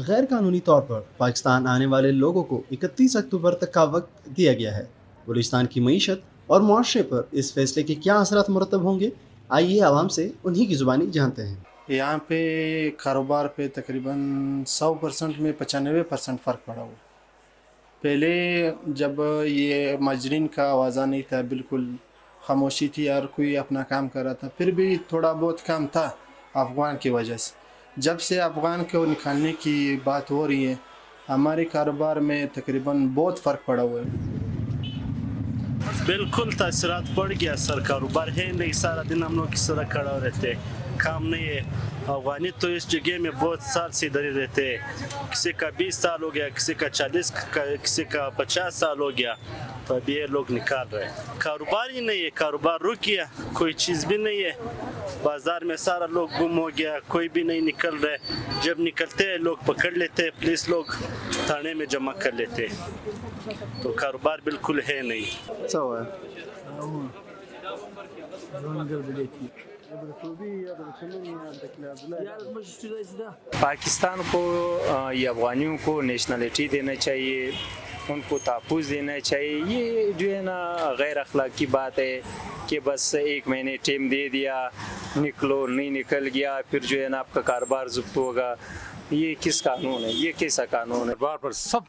غیر قانونی طور پر پاکستان آنے والے لوگوں کو 31 اکتوبر تک کا وقت دیا گیا ہے۔ بلوچستان کی معیشت اور معاشرے پر اس فیصلے کے کیا اثرات مرتب ہوں گے، آئیے عوام سے انہی کی زبانی جانتے ہیں۔ یہاں پہ کاروبار پہ تقریباً 100% میں 95% فرق پڑا ہوا۔ پہلے جب یہ ماجرین کا آوازہ نہیں تھا، بالکل خاموشی تھی، ہر کوئی اپنا کام کر رہا تھا، پھر بھی تھوڑا بہت کام تھا افغان کی وجہ سے۔ جب سے افغان کو نکالنے کی بات ہو رہی ہے، ہمارے کاروبار میں تقریباً بہت فرق پڑا ہوا ہے۔ بالکل تاثرات پڑ گیا سر، کاروبار ہے نہیں، سارا دن ہم لوگ کس طرح کھڑا رہتے، کام نہیں ہے۔ افغانی تو اس جگہ میں بہت سال سے ادھر ہی رہتے، کسی کا 20 سال ہو گیا، کسی کا 40، کسی کا 50 سال ہو گیا، تو ابھی یہ لوگ نکال رہے ہیں۔ کاروبار ہی نہیں ہے، کاروبار رک گیا، کوئی چیز بھی نہیں ہے، بازار میں سارا لوگ گم ہو گیا، کوئی بھی نہیں نکل رہے۔ جب نکلتے ہیں لوگ پکڑ لیتے، پولیس لوگ تھانے میں جمع کر لیتے، تو کاروبار بالکل ہے نہیں۔ پاکستان کو یہ افغانیوں کو نیشنلٹی دینا چاہیے، ان کو تحفظ دینا چاہیے۔ یہ جو ہے نا غیر اخلاقی بات ہے کہ بس 1 مہینے ٹائم دے دیا، نکلو، نہیں نکل گیا، پھر جو ہے نا آپ کا کاروبار ضبط ہوگا۔ یہ کس قانون ہے؟ یہ کیسا قانون ہے؟ کاروبار پر سب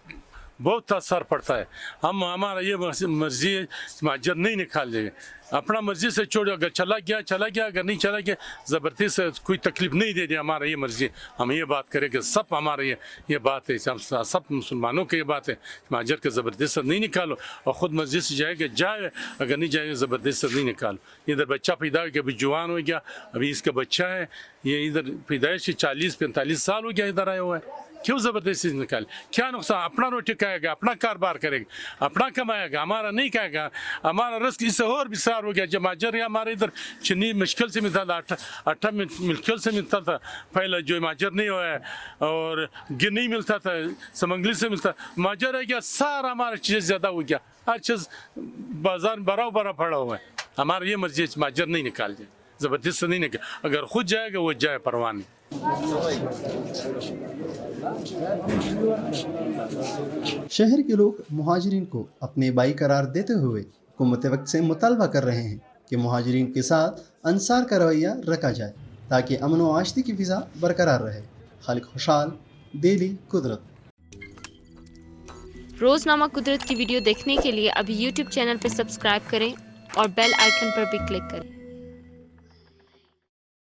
بہت اثر پڑتا ہے۔ ہمارا یہ مرضی ہے، مہاجر نہیں نکال دیں گے، اپنا مرضی سے چھوڑو، اگر چلا گیا، اگر نہیں چلا گیا، زبردستی سے کوئی تکلیف نہیں دے دیا، ہمارا یہ مرضی۔ ہم یہ بات کریں کہ سب ہمارا یہ بات ہے، سب مسلمانوں کی یہ بات ہے، مہاجر کے زبردستی سے نہیں نکالو، اور خود مرضی سے جائے گا جائے، اگر نہیں جائے گا زبردستی سے نہیں نکالو۔ ادھر بچہ پیدا ہو گیا، ابھی جوان ہو گیا، ابھی اس کا بچہ ہے، یہ ادھر پیدائش 40-45 سال ہو گیا ادھر آیا ہوا ہے، کیوں زبردستی نکالے؟ کیا نقصان؟ اپنا روٹی کھائے گا، اپنا کاروبار کرے گا، اپنا کمائے گا، ہمارا نہیں کھائے گا، ہمارا رزق اس سے اور بھی سار ہو گیا۔ جب مہاجر ہمارے ادھر چنی مشکل سے ملتا تھا، آٹا مشکل سے ملتا تھا، پہلے جو مہاجر نہیں ہوا ہے، اور گر نہیں ملتا تھا، سمنگلی سے ملتا، مہاجر ہے گیا، سارا ہمارا چیز زیادہ ہو گیا، ہر چیز بازار برا پڑا ہوا ہے۔ ہمارا یہ مرضی ہے مہاجر نہیں نکال دیں، زبردست نہیں نکال، اگر خود جائے گا وہ جائے، پرواہ نہیں۔ شہر کے لوگ مہاجرین کو اپنے بھائی قرار دیتے ہوئے حکومت وقت سے مطالبہ کر رہے ہیں کہ مہاجرین کے ساتھ انصار کا رویہ رکھا جائے تاکہ امن و آشتی کی فضا برقرار رہے۔ خالق خوشحال، ڈیلی قدرت۔ روزنامہ قدرت کی ویڈیو دیکھنے کے لیے ابھی یوٹیوب چینل پر سبسکرائب کریں اور بیل آئیکن پر بھی کلک کریں۔